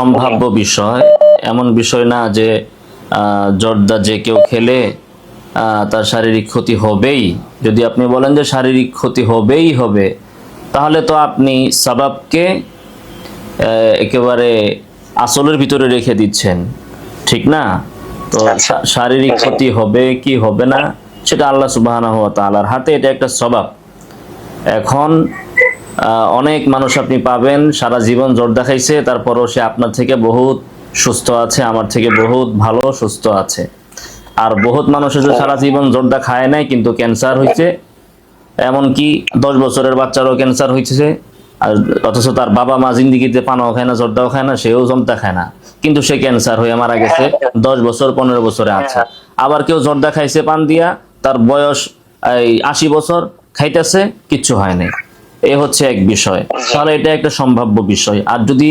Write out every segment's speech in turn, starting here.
সম্ভাব্য বিষয়, এমন বিষয় না যে জর্দা যে কেউ খেলে তার শারীরিক ক্ষতি হবেই। যদি আপনি বলেন যে শারীরিক ক্ষতি হবেই হবে, তাহলে তো আপনি সাবাবকে একেবারে আসলের ভিতরে রেখে দিচ্ছেন, ঠিক না? তো শারীরিক ক্ষতি হবে কি হবে না সেটা আল্লাহ সুবহানাহু ওয়া তাআলার হাতে, এটা একটা সবাব। এখন অনেক মানুষ আপনি পাবেন সারা জীবন জর্দা খাইছে, তারপরও সে আপনার থেকে বহুত সুস্থ আছে, আমার থেকে বহুত ভালো সুস্থ আছে। আর বহুত মানুষ যে সারা জীবন জর্দা খায় নাই কিন্তু ক্যান্সার হয়েছে, এমনকি 10 বছরের বাচ্চারও ক্যান্সার হয়েছে, আর অথচ তার বাবা মা জিন্দিগিতে পানাও খায় না, জর্দাও খায় না, সেও জর্দা খায় না, কিন্তু সে ক্যান্সার হয়ে মারা গেছে 10 বছর 15 বছরে আছে। আবার কেউ জর্দা খাইছে পান দিয়া, তার বয়স 80 বছর, খাইতেছে, কিচ্ছু হয় নাই। এ হচ্ছে এক বিষয়। তাহলে এটা একটা সম্ভাব্য বিষয়। আর যদি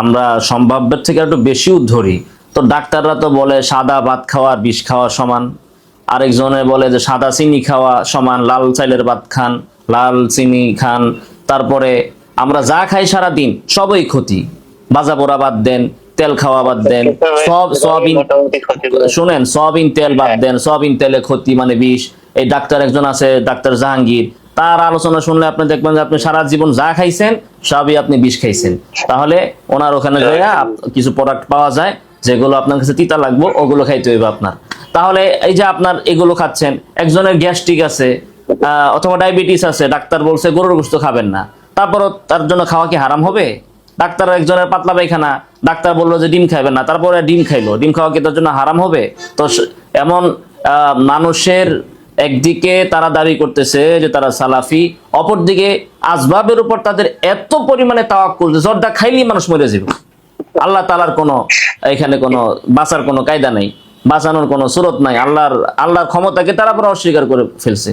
আমরা সম্ভাব্যের থেকে একটু বেশিও ধরি, তো ডাক্তাররা তো বলে সাদা ভাত খাওয়া বিষ খাওয়া সমান। আরেকজনে বলে যে সাদা চিনি খাওয়া সমান লাল চাইলের ভাত খান, লাল চিনি খান। তারপরে আমরা যা খাই সারা দিন সবই ক্ষতি। ভাজা পোড়া বাদ দেন, তেল খাওয়া বাদ দেন, সব সয়াবিন, শুনেন, সয়াবিন তেল বাদ দেন, সয়াবিন তেলে ক্ষতি মানে বিষ। এই ডাক্তার একজন আছে, ডাক্তার জাহাঙ্গীর, তার আলোচনা শুনলে আপনি দেখবেন যে আপনি সারা জীবন যা খাইছেন সবই আপনি বিষ খাইছেন। তাহলে ওনার ওখানে যাইয়া কিছু প্রোডাক্ট পাওয়া যায় যেগুলো আপনার কাছে তিতা লাগবে, ওগুলো খাইতে হইবে আপনার। তাহলে এই যে আপনার এগুলো খাচ্ছেন, একজনের গ্যাস্ট্রিক আছে অথবা ডায়াবেটিস আছে, ডাক্তার বলছে গরুর গোশত খাবেন না, তারপরও তার জন্য খাওয়া কি হারাম হবে? ডাক্তার একজনের পাতলা পায়খানা, ডাক্তার বললো যে ডিম খাইবেন না, তারপরে ডিম খাইলো, ডিম খাওয়া কি তার জন্য হারাম হবে? তো এমন মানুষের একদিকে তারা দাবি করতেছে যে তারা সালাফি, অপরদিকে আসবাবের উপর তাদের এত পরিমাণে তাওয়াক্কুল যে জর্দা খাইলেই মানুষ মরে যাবে। আল্লাহ তাআলার কোনো এখানে কোনো বাঁচার কোনো কায়দা নেই, বাঁচানোর কোনো সুরত নাই, আল্লাহর ক্ষমতাকে তারা পুরো অস্বীকার করে ফেলছে।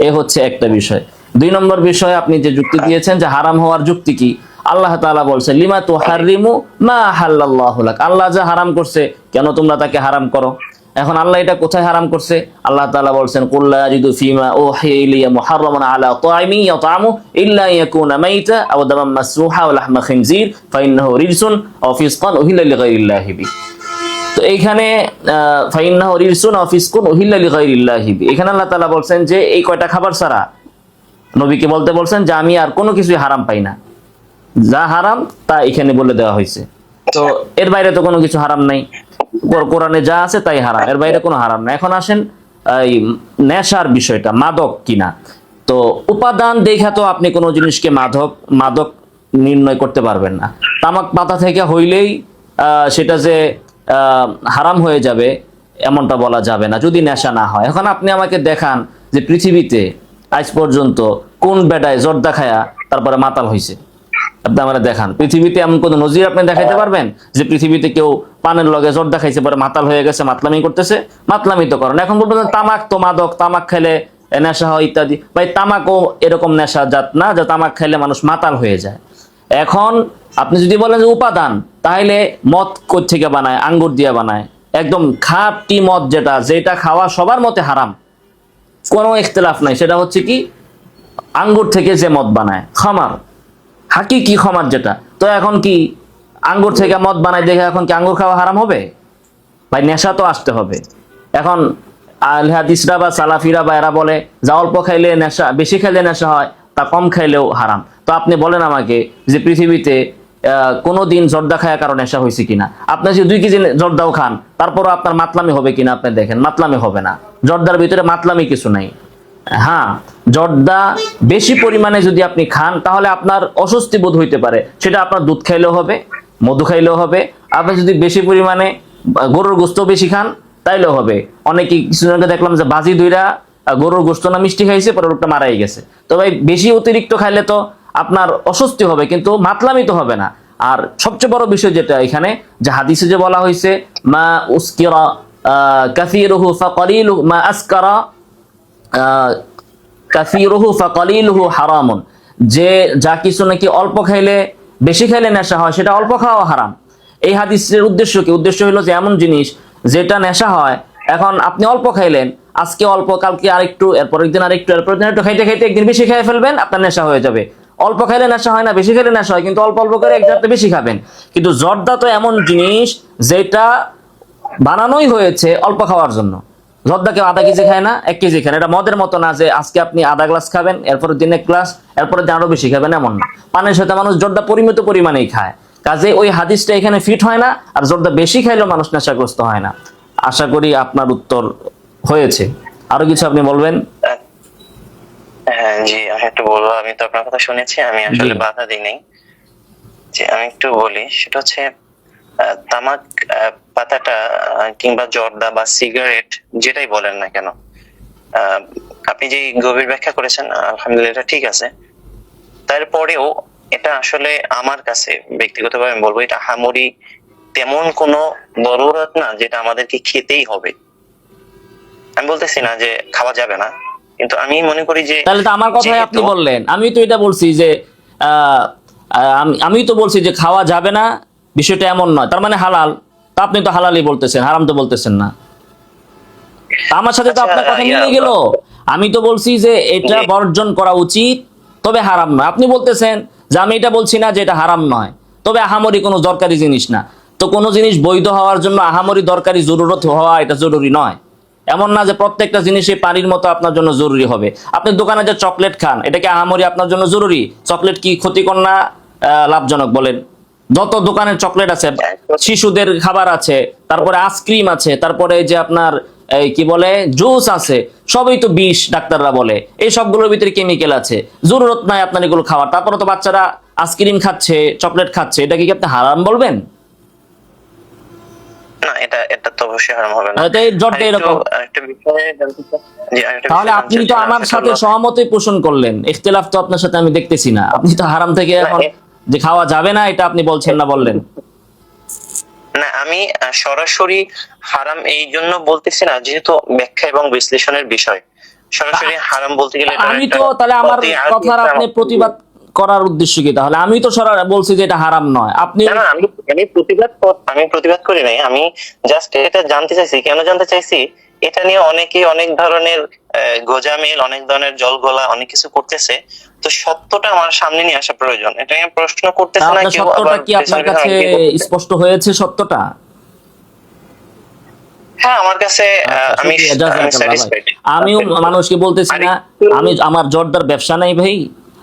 এ হচ্ছে একটা বিষয়। 2 নম্বর বিষয়, আপনি যে যুক্তি দিয়েছেন যে হারাম হওয়ার যুক্তি কি, আল্লাহ তাআলা বলছে লিমা তুহাররিমু মা হাল্লাল্লাহু লাক, আল্লাহ যা হারাম করছে কেন তোমরা তাকে হারাম করো? এখন আল্লাহ এটা কোথায় হারাম করছে? আল্লাহ তাআলা বলছেন কুল লা আজিদু ফিমা উহিয়া ইলাইয়া মুহাররামান আলা তাইমিন ইয়াতামু ইল্লা ইয়াকুনা মাইতা আও দামান মাসফুহা ওয়া লাহমা খিনজির ফাইন্নাহু রিজসুন আও ফিসকান উহিল্লা লিগাইরিল্লাহি বি। তো এইখানে ফাইন্নাহু রিজসুন আও ফিসকুন উহিল্লা লিগাইরিল্লাহি বি, এখানে আল্লাহ তাআলা বলছেন যে এই কয়টা খাবার ছাড়া নবীকে বলতে বলছেন যে আমি আর কোনো কিছুই হারাম পাই না, যা হারাম তা এখানে বলে দেওয়া হয়েছে। তো এর বাইরে তো কোনো কিছু হারাম নাই, কোরআনে যা আছে তাই হারাম, এর বাইরে কোনো হারাম না। এখন আসেন এই নেশার বিষয়টা, মাদক কিনা। তো উপাদান দেখা তো আপনি কোনো জিনিসকে মাদক নির্ণয় করতে পারবেন না। তামাক পাতা থেকে হইলেই সেটা যে হারাম হয়ে যাবে এমনটা বলা যাবে না যদি নেশা না হয়। এখন আপনি আমাকে দেখান যে পৃথিবীতে আজ পর্যন্ত কোন বেডায় জর্দা খায়া তারপরে মাতাল হয়েছে, আপনি আমার দেখান। পৃথিবীতে এমন কোন নজির আপনি দেখাইতে পারবেন যে পৃথিবীতে কেউ পানের লগে জর্দা খাইছে পরে মাতাল হয়ে গেছে, মাতলামি করতেছে? মাতলামি তো করেন। এখন বলবেন তামাক তো মাদক, তামাক খাইলে নেশা হয় ইত্যাদি। ভাই তামাকও এরকম নেশা জাত না যে তামাক খাইলে মানুষ মাতাল হয়ে যায়। এখন আপনি যদি বলেন যে উপাদান, তাহলে মদ কোথা থেকে বানায়? আঙ্গুর দিয়ে বানায়, একদম খাঁটি মদ, যেটা খাওয়া সবার মতে হারাম, কোনো ইখতিলাফ নাই। সেটা হচ্ছে কি আঙ্গুর থেকে যে মদ বানায়, খামার, হাকিকি খামার যেটা। তো এখন কি আঙ্গুর থেকে মদ বানায় দেখে এখন কি আঙ্গুর খাওয়া হারাম হবে? ভাই নেশা তো আসতে হবে। এখন আহলে হাদিসরা বা সালাফিরা বা এরা বলে যা অল্প খাইলে নেশা, বেশি খাইলে নেশা হয়, তা কম খাইলেও হারাম। তো আপনি বলেন আমাকে যে পৃথিবীতে কোনোদিন জর্দা খাওয়ার কারণে নেশা হয়েছে কিনা? আপনি যদি 2 কেজি জর্দাও খান তারপরও আপনার মাতলামি হবে কিনা? আপনি দেখেন, মাতলামি হবে না। জর্দার ভিতরে মাতলামি কিছু নাই। হ্যাঁ, জর্দা বেশি পরিমাণে যদি আপনি খান তাহলে আপনার অস্বস্তি বোধ হইতে পারে, সেটা আপনার দুধ খাইলেও হবে, মধু খাইলেও হবে। আপনি যদি বেশি পরিমাণে গরুর গোশত বেশি খান তাইলেও হবে। অনেকে কিছুজনকে দেখলাম যে বাজি দুইরা গরুর গোশত না মিষ্টি খাইছে, পরে লোকটা মারাই গেছে। তো ভাই বেশি অতিরিক্ত খাইলে তো আপনার অস্বস্তি হবে, কিন্তু মাতলামি তো হবে না। আর সবচেয়ে বড় বিষয় যেটা এখানে, যে হাদিসে যে বলা হয়েছে মা উসকিরা কাসীরুহু ফাকালিলুহু মা আসকারা কাসীরুহু ফাকালিলুহু হারামুন, যে যা কিছু নাকি অল্প খাইলে বেশি খাইলে নেশা হয় সেটা অল্প খাওয়া হারাম। এই হাদিসের উদ্দেশ্য কি? উদ্দেশ্য হলো যে এমন জিনিস যেটা নেশা হয়, এখন আপনি অল্প খাইলেন, আজকে অল্প, কালকে আরেকটু, এরপরের দিন আরেকটু, এরপরের দিন একটু, খাইতে খাইতে একদিন বেশি খেয়ে ফেলবেন, আপনার নেশা হয়ে যাবে। অল্প খাইলে নেশা হয় না, বেশি খাইলে নেশা হয়, কিন্তু অল্প অল্প করে একসাথে বেশি খাবেন। কিন্তু জর্দা তো এমন জিনিস যেটা বানানোই হয়েছে অল্প খাওয়ার জন্য। জর্দা কেউ আধা কেজি খায় না, 1 কেজি খায় না। এটা মদের মতো না যে আজকে আপনি আধা গ্লাস খাবেন, এরপরে দিনে 1 গ্লাস, এরপরে দিন আরো বেশি খাবেন, এমন না। পানির সাথে মানুষ জর্দা পরিমিত পরিমাণেই খায়, কাজে ওই হাদিসটা এখানে ফিট হয় না। আর জর্দা বেশি খাইলেও মানুষ নেশাগ্রস্ত হয় না। আশা করি আপনার উত্তর হয়েছে। আরো কিছু আপনি বলবেন? হ্যাঁ জি, আমি একটু বলবো। আমি তো আপনার কথা শুনেছি, আমি আসলে বাধা দিই নাই। যে আমি একটু বলি, সেটা হচ্ছে তামাক পাতাটা কিংবা জর্দা বা সিগারেট যেটাই বলেন না কেন, আপনি যে গভীর ব্যাখ্যা করেছেন আলহামদুলিল্লাহ এটা ঠিক আছে। তারপরেও এটা আসলে আমার কাছে ব্যক্তিগতভাবে আমি বলবো, এটা আহামরি তেমন কোনো দরুরত না যেটা আমাদেরকে খেতেই হবে। আমি বলতেছি না যে খাওয়া যাবে না, কিন্তু আমি মনে করি যে তাহলে তো আমার কথাই আপনি বললেন, আমি তো এটা বলছি যে আমি তো বলছি যে খাওয়া যাবে না, বিষয়টা এমন নয়, তার মানে হালাল। তা আপনি তো হালালই বলতেছেন, হারাম তো বলতেছেন না। আমার সাথে তো আপনার কথা মিলে গেল। আমি তো বলছি যে এটা বর্জন করা উচিত, তবে হারাম নয়। আপনি বলতেছেন যে আমি এটা বলছি না যে এটা হারাম নয়, তবে আহামরি কোনো দরকারি জিনিস না। তো কোনো জিনিস বৈধ হওয়ার জন্য আহামরি দরকারি জরুরত হওয়া এটা জরুরি নয়। এমন না যে প্রত্যেকটা জিনিসই পানির মতো আপনার জন্য জরুরি হবে। আপনি দোকানে যে চকলেট খান, এটা কি আহামরি আপনার জন্য জরুরি? চকলেট কি ক্ষতিকর না লাভজনক বলেন? যত দোকানের চকলেট আছে, শিশুদের খাবার আছে, তারপরে আইসক্রিম আছে, তারপরে যে আপনার এই কি বলে জুস আছে, সবই তো বিষ ডাক্তাররা বলে। এই সবগুলোর ভিতরে কেমিক্যাল আছে, জরুরত নাই আপনার এগুলো খাওয়ার। তারপরে তো বাচ্চারা আইসক্রিম খাচ্ছে, চকলেট খাচ্ছে, এটা কি আপনি হারাম বলবেন? না, এটা তো অবশ্যই হারাম হবে না। তাহলে আপনি তো আমার সাথে সহমতই পোষণ করলেন, ইখতিলাফ তো আপনার সাথে আমি দেখতেছি না। আপনি তো হারাম থেকে এখন যে খাওয়া যাবে না এটা আপনি বলছেন না, বললেন না। আমি সরাসরি হারাম এই জন্য বলতেছি না, যেহেতু ব্যাখ্যা এবং বিশ্লেষণের বিষয়। সরাসরি হারাম বলতে গেলে আমি তো তাহলে আমার কথার আপনি প্রতিবাদ করার উদ্দেশ্য কি? তাহলে আমি তো বলছি যে এটা হারাম নয়, আপনি আমি প্রতিবাদ করি নাই। আমি জাস্ট এটা জানতে চাইছি। কেন জানতে চাইছি? এটা নিয়ে অনেকে অনেক ধরনের গোজামিল, অনেক ধরনের জলগোলা, অনেক কিছু করতেছে। তো সত্যটা আমার সামনে নিয়ে আসা প্রয়োজন। এটা আমি প্রশ্ন করতেছি না কেউ। সত্যটা কি আপনার কাছে স্পষ্ট হয়েছে? সত্যটা হ্যাঁ আমার কাছে আমি স্যাটিসফাইড। আমিও মানুষকে বলতেছি না, আমি আমার জর্দার ব্যবসা নাই ভাই।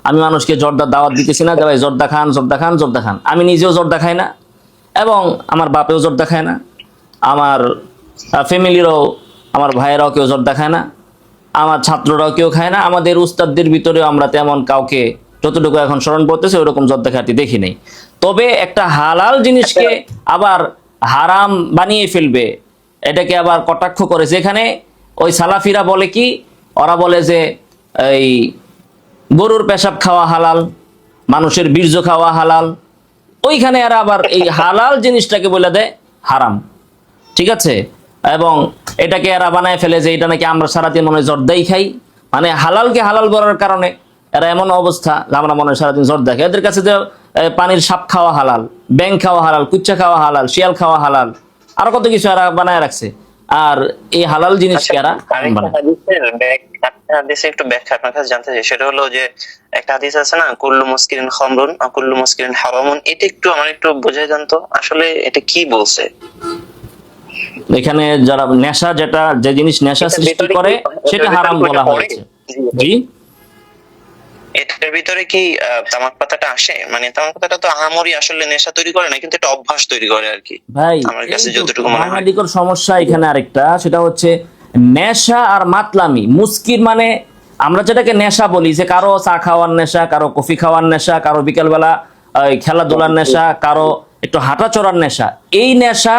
আমি মানুষকে জর্দার দাওয়াত দিতেছি না যে ভাই জর্দা খান, জর্দা খান, জর্দা খান। আমি নিজেও জর্দা খাই না, এবং আমার বাপেও জর্দা খায় না, আমার ফ্যামিলিরও, আমার ভাইয়েরাও কেউ জর্দা খায় না, আমার ছাত্ররাও কেউ খায় না। আমাদের উস্তাদদের ভিতরেও আমরা তেমন কাউকে, যতটুকু এখন স্মরণ পড়তেছে, ওরকম জর্দা খাটি দেখি নাই। তবে একটা হালাল জিনিসকে আবার হারাম বানিয়ে ফেলবে, এটাকে আবার কটাক্ষ করেছে এখানে। ওই সালাফিরা বলে কি, ওরা বলে যে এই গরুর পেশাব খাওয়া হালাল, মানুষের বীর্য খাওয়া হালাল। ওইখানে এরা আবার এই হালাল জিনিসটাকে বলে দেয় হারাম। ঠিক আছে? এবং এটাকে এরা বানায় ফেলে যে এটা নাকি আমরা সারাদিন মনে হয় জর্দাই খাই। মানে হালালকে হালাল বলার কারণে এরা এমন অবস্থা যে আমরা মনে হয় সারাদিন জর্দা খাই। এদের কাছে যে পানির সাপ খাওয়া হালাল, ব্যাং খাওয়া হালাল, কুচ্চা খাওয়া হালাল, শিয়াল খাওয়া হালাল, আরো কত কিছু এরা বানায় রাখছে। আর এই হালাল জিনিসকে এরা একটু ব্যাখ্যা আপনার কাছে জানতে চাই। সেটা হলো যে একটা হাদিস আছে না, কুল্লু মুসকিরিন খামরুন আর কুল্লু মুসকিরিন হারামুন। এটা একটু আমার একটু বোঝাই জানতো আসলে এটা কি বলছে। এখানে যারা নেশা, যেটা যে জিনিস নেশা সৃষ্টি করে সেটা হারাম বলা হয়েছে। জি, এটার ভিতরে কি তামাক পাতাটা আসে? মানে তামাক পাতাটা তো আহামরি আসলে নেশা তৈরি করে না, কিন্তু এটা অভ্যাস তৈরি করে আর কি। ভাই আমার কাছে যতটুকু মনে হয় বাঙালিকর সমস্যা এখানে আরেকটা, সেটা হচ্ছে নেশা আর মাতলামি। মুস্কির মানে আমরা যেটাকে নেশা বলি, যে কারো চা খাওয়ার নেশা, কারো কফি খাওয়ার নেশা, কারো বিকেলবেলা খেলাধুলার নেশা, কারো একটু হাঁটা চড়ার নেশা। এই নেশা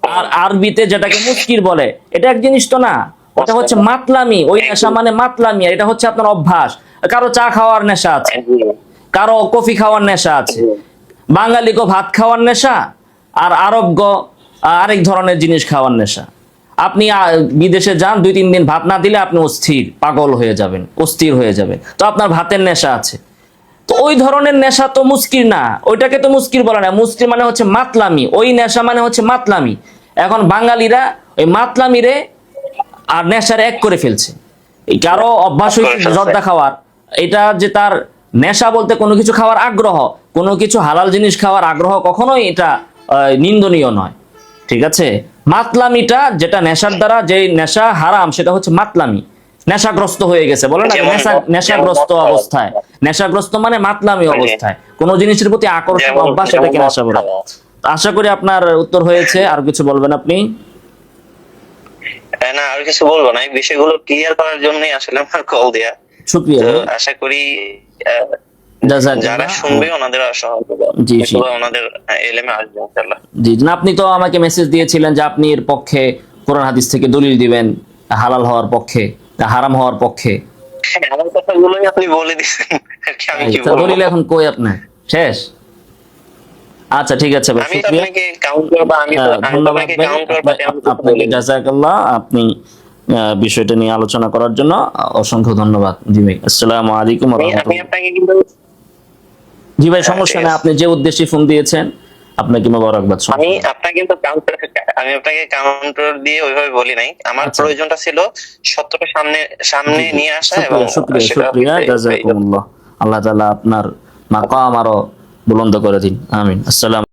আর আরবিতে যেটাকে মুস্কির বলে, এটা এক জিনিস তো না, ওটা হচ্ছে মাতলামি। ওই নেশা মানে মাতলামি, আর এটা হচ্ছে আপনার অভ্যাস। কারো চা খাওয়ার নেশা আছে, কারো কফি খাওয়ার নেশা আছে, বাঙালিকে ভাত খাওয়ার নেশা, আর আরবগ আরেক ধরনের জিনিস খাওয়ার নেশা। আপনি বিদেশে যান, 2-3 দিন ভাত না দিলে আপনি অস্থির, পাগল হয়ে যাবেন, অস্থির হয়ে যাবেন। তো আপনার ভাতের নেশা আছে। তো ওই ধরনের নেশা তো মুস্কির না, ওইটাকে তো মুস্কির বলে না। মুস্কির মানে হচ্ছে মাতলামি, ওই নেশা মানে হচ্ছে মাতলামি। এখন বাঙালিরা ওই মাতলামিরে আর নেশার এক করে ফেলছে। এই কারো অভ্যাস হয়েছে জর্দা খাওয়ার, এটা যে তার নেশা বলতে কোনো কিছু খাওয়ার আগ্রহ, কোনো কিছু হালাল জিনিস খাওয়ার আগ্রহ কখনোই এটা নিন্দনীয় নয়। ঠিক আছে, মাতলামিটা যেটা নেশার দ্বারা যে নেশা হারাম সেটা হচ্ছে মাতলামি, নেশাগ্রস্ত হয়ে গেছে বলে না, নেশাগ্রস্ত অবস্থায়, নেশাগ্রস্ত মানে মাতলামি অবস্থায়, কোন জিনিসের প্রতি আকর্ষণ অভ্যাস, এটাকে নেশা বলে। আশা করি আপনার উত্তর হয়েছে। আর কিছু বলবেন আপনি? না, আর কিছু বলবো না, এই বিষয়গুলো ক্লিয়ার করার জন্যই আসলে আমার কল দেয়া। শুকরিয়া। তো আশা করি যারা শুনবে ওনাদের সহযোগিতা, জি জি ওনাদের এলেমে আসবে ইনশাআল্লাহ। জি। না, আপনি তো আমাকে মেসেজ দিয়েছিলেন যে আপনি এর পক্ষে কোরআন হাদিস থেকে দলিল দিবেন, হালাল হওয়ার পক্ষে, হারাম হওয়ার পক্ষে। আমার কথাগুলোই আপনি বলে দিচ্ছেন, আমি কি বলবো? দলিল এখন কই আপনার? শেষ? আচ্ছা ঠিক আছে ভাই, আমি শুকরিয়া, আপনাকে কাউন্টার বা আমি ধন্যবাদ ভাই, আপনাকে জাযাকাল্লাহ, আপনি বিষয়টা নিয়ে আলোচনা করার জন্য অসংখ্য ধন্যবাদ। জি ভাই, আসসালামু আলাইকুম ওয়া আমি রাহমাতুল্লাহ। আপনাকে কিন্তু জি ভাই, সমস্যা নেই, আপনি যে উদ্দেশ্যে ফোন দিয়েছেন আপনাকে মোবারকবাদ। আমি আপনাকে কিন্তু আমি আপনাকে কাউন্টার দিয়ে ওইভাবে বলি নাই। আমার আচ্ছা। প্রয়োজনটা ছিল সত্যটা সামনে সামনে নিয়ে আসা, এবং শুকরিয়া সেটা শুকরিয়া, জাযাকুমুল্লাহ। আল্লাহ তাআলা আপনার মাকাম আরো বুলন্দ করে দিন, আমিন। আসসালাম।